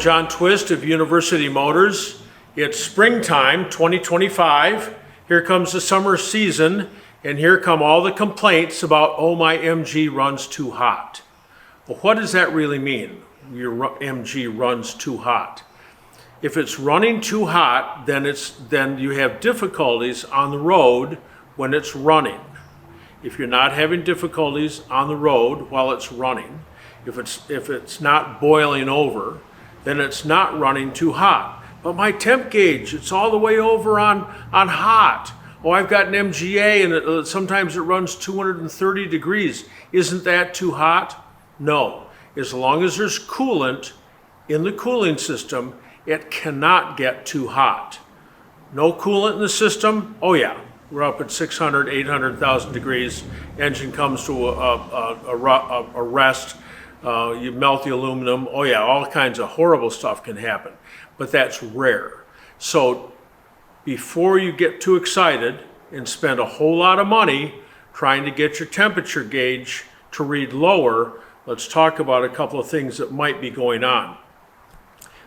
John Twist of University Motors. It's springtime 2025. Here comes the summer season, and here come all the complaints about, oh, my MG runs too hot. Well, what does that really mean? Your MG runs too hot. If it's running too hot, then you have difficulties on the road when it's running. If you're not having difficulties on the road while it's running, if it's not boiling over, then it's not running too hot. But my temp gauge, it's all the way over on hot. Oh, I've got an MGA and sometimes it runs 230 degrees. Isn't that too hot? No. As long as there's coolant in the cooling system, it cannot get too hot. No coolant in the system? Oh yeah, we're up at 600, 800,000 degrees. Engine comes to a rest. You melt the aluminum. Oh yeah, all kinds of horrible stuff can happen, but that's rare. So before you get too excited and spend a whole lot of money trying to get your temperature gauge to read lower, let's talk about a couple of things that might be going on.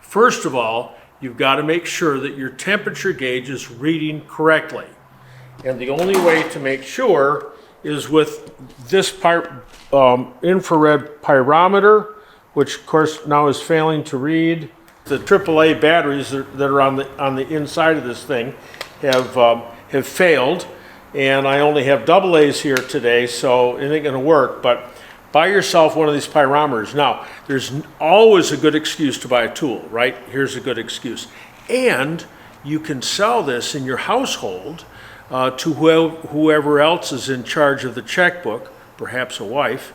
First of all, you've got to make sure that your temperature gauge is reading correctly. And the only way to make sure is with this infrared pyrometer, which of course now is failing to read. The AAA batteries that are on the inside of this thing have failed, and I only have AA's here today, so it ain't going to work. But buy yourself one of these pyrometers. Now, there's always a good excuse to buy a tool, right? Here's a good excuse. And you can sell this in your household to whoever else is in charge of the checkbook, perhaps a wife,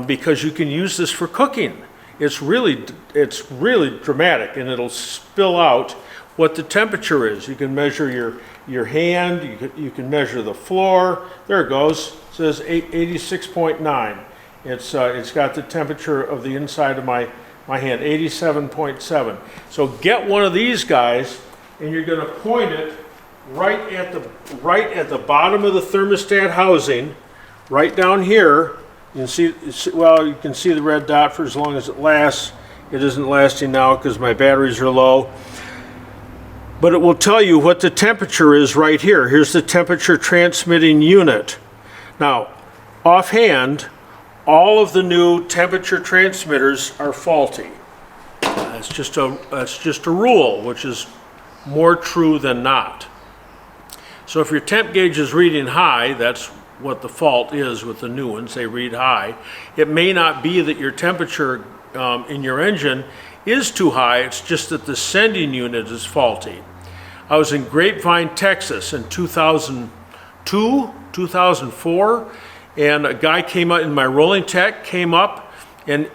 because you can use this for cooking. It's really dramatic, and it'll spill out what the temperature is. You can measure your hand, you can measure the floor. There it goes. It says 86.9. It's got the temperature of the inside of my hand, 87.7. So get one of these guys, and you're going to point it right at the bottom of the thermostat housing, right down here. You can see the red dot for as long as it lasts. It isn't lasting now because my batteries are low. But it will tell you what the temperature is right here. Here's the temperature transmitting unit. Now, offhand, all of the new temperature transmitters are faulty. That's just a rule, which is more true than not. So if your temp gauge is reading high, that's what the fault is with the new ones. They read high. It may not be that your temperature in your engine is too high. It's just that the sending unit is faulty. I was in Grapevine, Texas in 2002, 2004. And a guy came up, in my rolling tech came up, and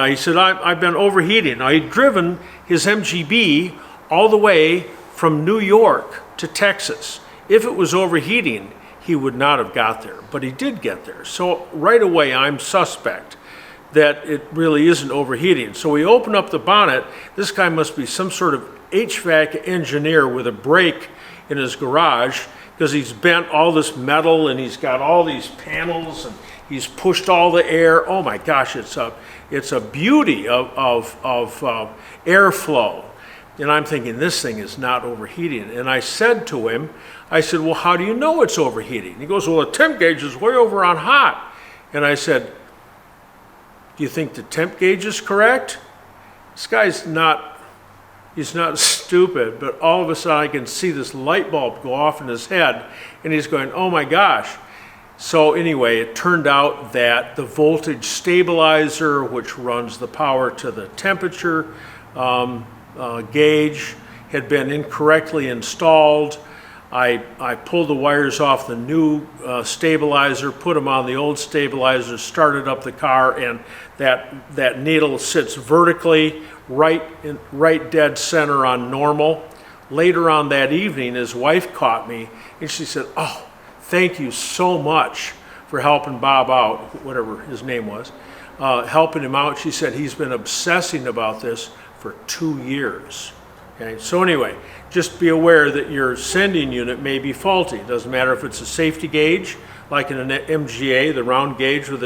he said, I've been overheating. Now, he'd driven his MGB all the way from New York to Texas. If it was overheating, he would not have got there, but he did get there. So right away, I'm suspect that it really isn't overheating. So we open up the bonnet. This guy must be some sort of HVAC engineer with a brake in his garage, because he's bent all this metal and he's got all these panels and he's pushed all the air. Oh my gosh, it's a beauty of airflow. And I'm thinking, this thing is not overheating. And I said to him, I said, well, how do you know it's overheating? He goes, well, the temp gauge is way over on hot. And I said, do you think the temp gauge is correct? This guy's he's not stupid, but all of a sudden I can see this light bulb go off in his head, and he's going, oh my gosh. So anyway, it turned out that the voltage stabilizer, which runs the power to the temperature gauge, had been incorrectly installed. I pulled the wires off the new stabilizer, put them on the old stabilizer, started up the car, and that needle sits vertically right dead center on normal. Later on that evening, his wife caught me, and she said, oh, thank you so much for helping Bob out, whatever his name was, helping him out. She said he's been obsessing about this for 2 years. Okay, so anyway, just be aware that your sending unit may be faulty. It doesn't matter if it's a safety gauge, like in an MGA, the round gauge with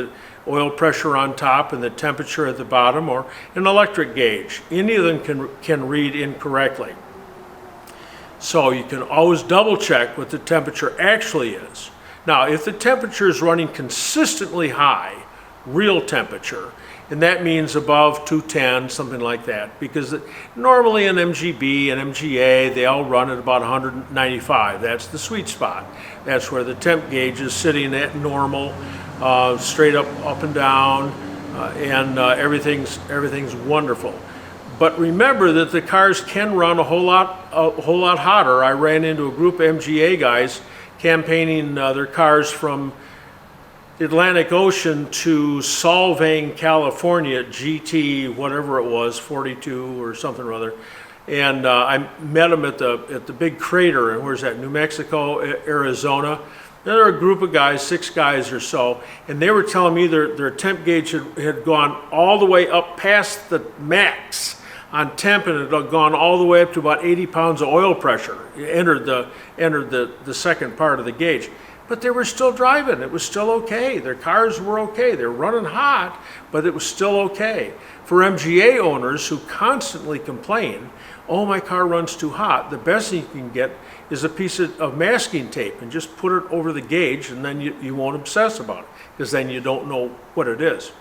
oil pressure on top and the temperature at the bottom, or an electric gauge. Any of them can read incorrectly. So you can always double check what the temperature actually is. Now, if the temperature is running consistently high, real temperature, and that means above 210, something like that, because normally an MGB and MGA, they all run at about 195. That's the sweet spot. That's where the temp gauge is sitting at normal, straight up and down, and everything's wonderful. But remember that the cars can run a whole lot hotter. I ran into a group of MGA guys campaigning their cars from the Atlantic Ocean to Solvang, California, GT, whatever it was, 42 or something or other. And I met them at the big crater, and where's that, New Mexico, Arizona. There were a group of guys, 6 guys or so, and they were telling me their temp gauge had gone all the way up past the max on temp, and it had gone all the way up to about 80 pounds of oil pressure. It entered the second part of the gauge. But they were still driving. It was still okay. Their cars were okay. They were running hot, but it was still okay. For MGA owners who constantly complain, oh, my car runs too hot, the best thing you can get is a piece of masking tape and just put it over the gauge, and then you won't obsess about it, because then you don't know what it is.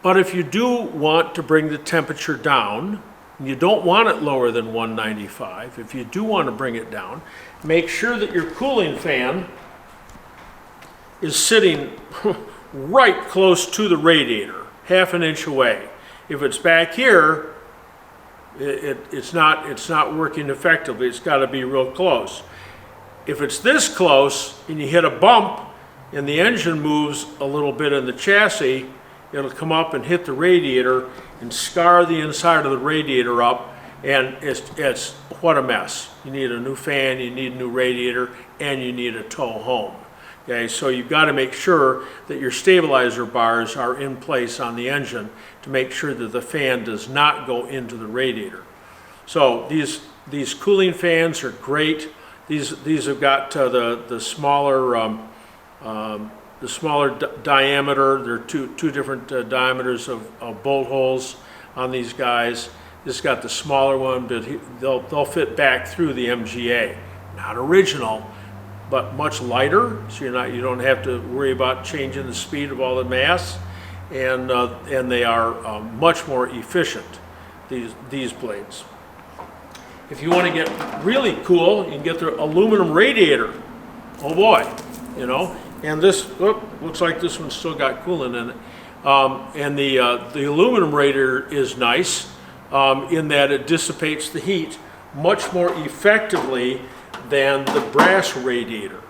But if you do want to bring the temperature down, and you don't want it lower than 195, if you do want to bring it down, make sure that your cooling fan is sitting right close to the radiator, half an inch away. If it's back here, it's not working effectively. It's got to be real close. If it's this close and you hit a bump and the engine moves a little bit in the chassis, it'll come up and hit the radiator and scar the inside of the radiator up, and it's what a mess. You need a new fan, you need a new radiator, and you need a tow home. Okay, so you've got to make sure that your stabilizer bars are in place on the engine to make sure that the fan does not go into the radiator. So these cooling fans are great. These have got the smaller diameter. There are two different diameters of bolt holes on these guys. This got the smaller one, but they'll fit back through the MGA. Not original, but much lighter, so you don't have to worry about changing the speed of all the mass, and they are much more efficient, these blades. If you want to get really cool, you can get the aluminum radiator. Oh boy, you know. And this, looks like this one's still got coolant in it. And the aluminum radiator is nice in that it dissipates the heat much more effectively than the brass radiator.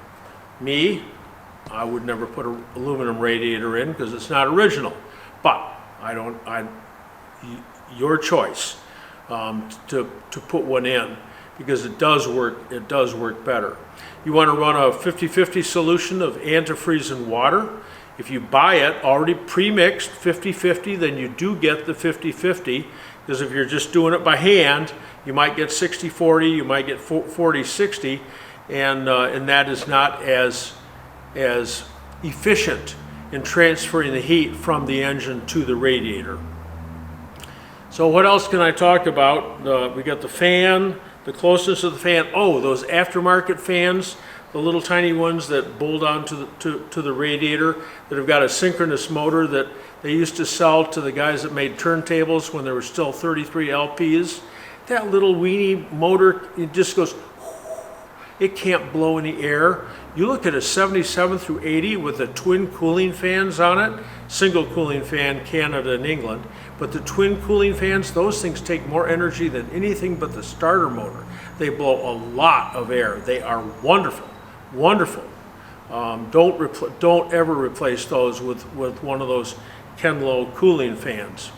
I would never put an aluminum radiator in because it's not original. But your choice to put one in, because it does work better. You want to run a 50-50 solution of antifreeze and water. If you buy it already pre-mixed 50-50, then you do get the 50-50, because if you're just doing it by hand, you might get 60-40, you might get 40-60, and that is not as efficient in transferring the heat from the engine to the radiator. So what else can I talk about? We got the fan, the closeness of the fan. Oh, those aftermarket fans, the little tiny ones that bolt on to the radiator, that have got a synchronous motor that they used to sell to the guys that made turntables when there were still 33 LPs. That little weenie motor, it just goes, it can't blow any air. You look at a 77 through 80 with the twin cooling fans on it, single cooling fan, Canada and England, but the twin cooling fans, those things take more energy than anything but the starter motor. They blow a lot of air. They are wonderful, wonderful. Don't ever replace those with one of those Kenlow cooling fans.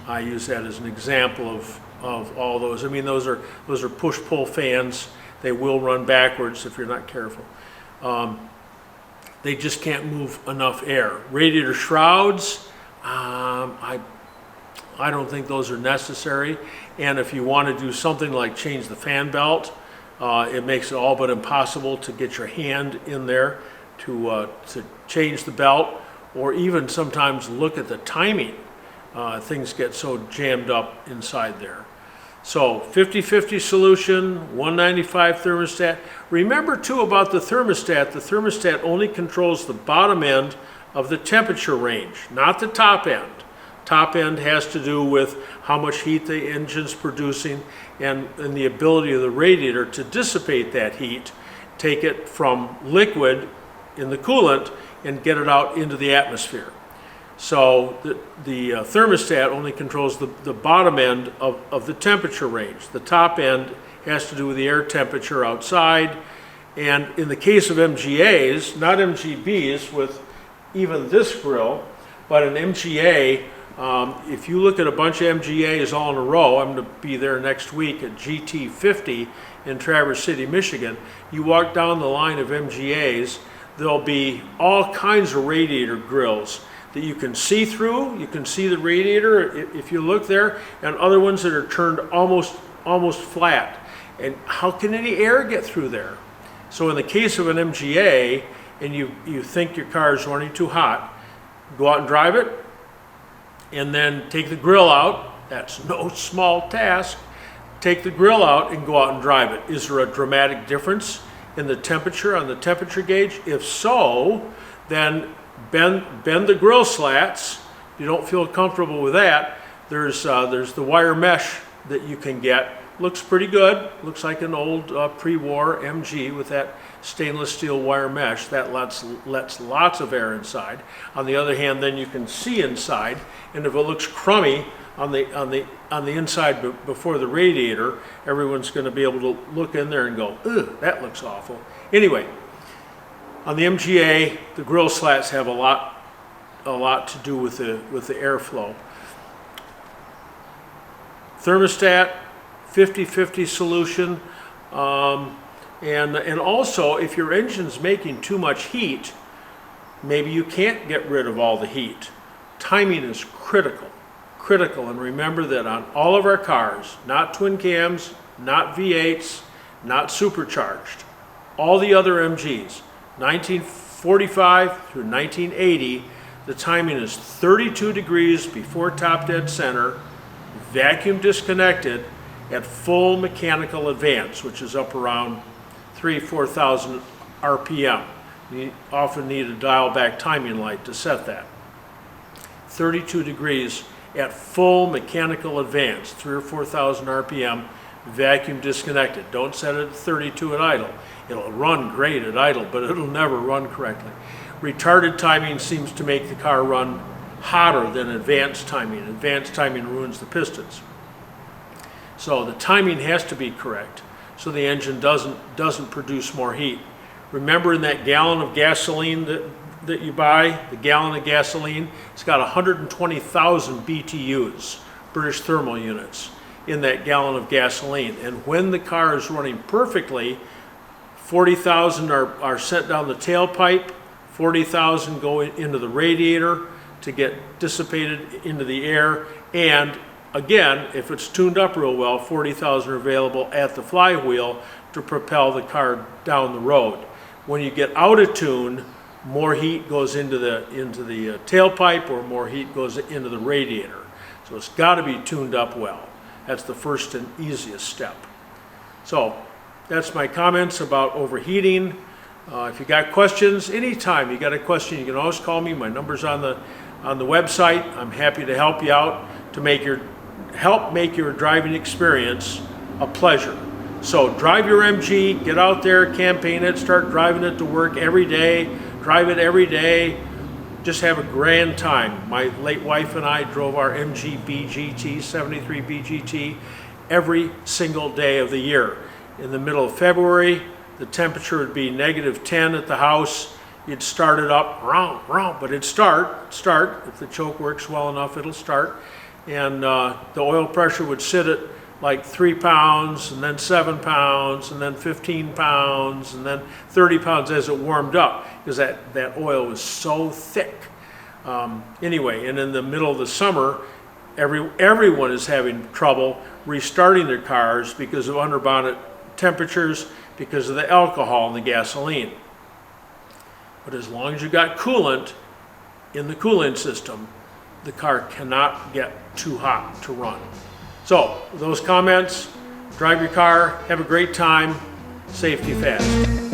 I use that as an example of all those. I mean, those are push-pull fans. They will run backwards if you're not careful. They just can't move enough air. Radiator shrouds, I don't think those are necessary. And if you want to do something like change the fan belt, it makes it all but impossible to get your hand in there. to change the belt, or even sometimes look at the timing. Things get so jammed up inside there. So 50-50 solution, 195 thermostat. Remember too about the thermostat only controls the bottom end of the temperature range, not the top end. Top end has to do with how much heat the engine's producing and the ability of the radiator to dissipate that heat, take it from liquid in the coolant and get it out into the atmosphere. So the thermostat only controls the bottom end of the temperature range. The top end has to do with the air temperature outside. And in the case of MGAs, not MGBs with even this grill, but an MGA, if you look at a bunch of MGAs all in a row, I'm going to be there next week at GT50 in Traverse City, Michigan. You walk down the line of MGAs, there'll be all kinds of radiator grills that you can see through. You can see the radiator if you look there, and other ones that are turned almost flat. And how can any air get through there? So in the case of an MGA, and you think your car is running too hot, go out and drive it, and then take the grill out. That's no small task. Take the grill out and go out and drive it. Is there a dramatic difference in the temperature on the temperature gauge? If so, then bend the grill slats. If you don't feel comfortable with that, there's the wire mesh that you can get. Looks pretty good. Looks like an old pre-war MG with that stainless steel wire mesh that lets lots of air inside. On the other hand, then you can see inside, and if it looks crummy on the inside before the radiator, everyone's going to be able to look in there and go, ugh, that looks awful. Anyway, on the MGA, the grill slats have a lot to do with the airflow. Thermostat, 50-50 solution, and also if your engine's making too much heat, maybe you can't get rid of all the heat. Timing is critical, and remember that on all of our cars, not twin cams, not V8s, not supercharged, all the other MGs, 1945 through 1980, the timing is 32 degrees before top dead center, vacuum disconnected, at full mechanical advance, which is up around 3,000-4,000 RPM. You often need a dial back timing light to set that. 32 degrees at full mechanical advance, 3,000 or 4,000 RPM, vacuum disconnected. Don't set it at 32 at idle. It'll run great at idle, but it'll never run correctly. Retarded timing seems to make the car run hotter than advanced timing. Advanced timing ruins the pistons. So the timing has to be correct so the engine doesn't produce more heat. Remember, in that gallon of gasoline that you buy, the gallon of gasoline, it's got 120,000 BTUs, British thermal units, in that gallon of gasoline. And when the car is running perfectly, 40,000 are sent down the tailpipe, 40,000 go into the radiator to get dissipated into the air, and again, if it's tuned up real well, 40,000 are available at the flywheel to propel the car down the road. When you get out of tune, more heat goes into the tailpipe, or more heat goes into the radiator. So it's got to be tuned up well. That's the first and easiest step. So that's my comments about overheating. If you got questions, anytime you got a question, you can always call me. My number's on the website. I'm happy to help you out to help make your driving experience a pleasure. So drive your MG, get out there, campaign it, start driving it to work every day, drive it every day, just have a grand time. My late wife and I drove our MG BGT, 73 BGT, every single day of the year. In the middle of February, the temperature would be -10 at the house. You'd start it up, but it'd start. If the choke works well enough, it'll start. And the oil pressure would sit at like 3 pounds, and then 7 pounds, and then 15 pounds, and then 30 pounds as it warmed up, because that oil was so thick. Anyway, and in the middle of the summer, everyone is having trouble restarting their cars because of underbonnet temperatures, because of the alcohol in the gasoline. But as long as you got coolant in the coolant system, the car cannot get too hot to run. So, with those comments, drive your car, have a great time, safety fast.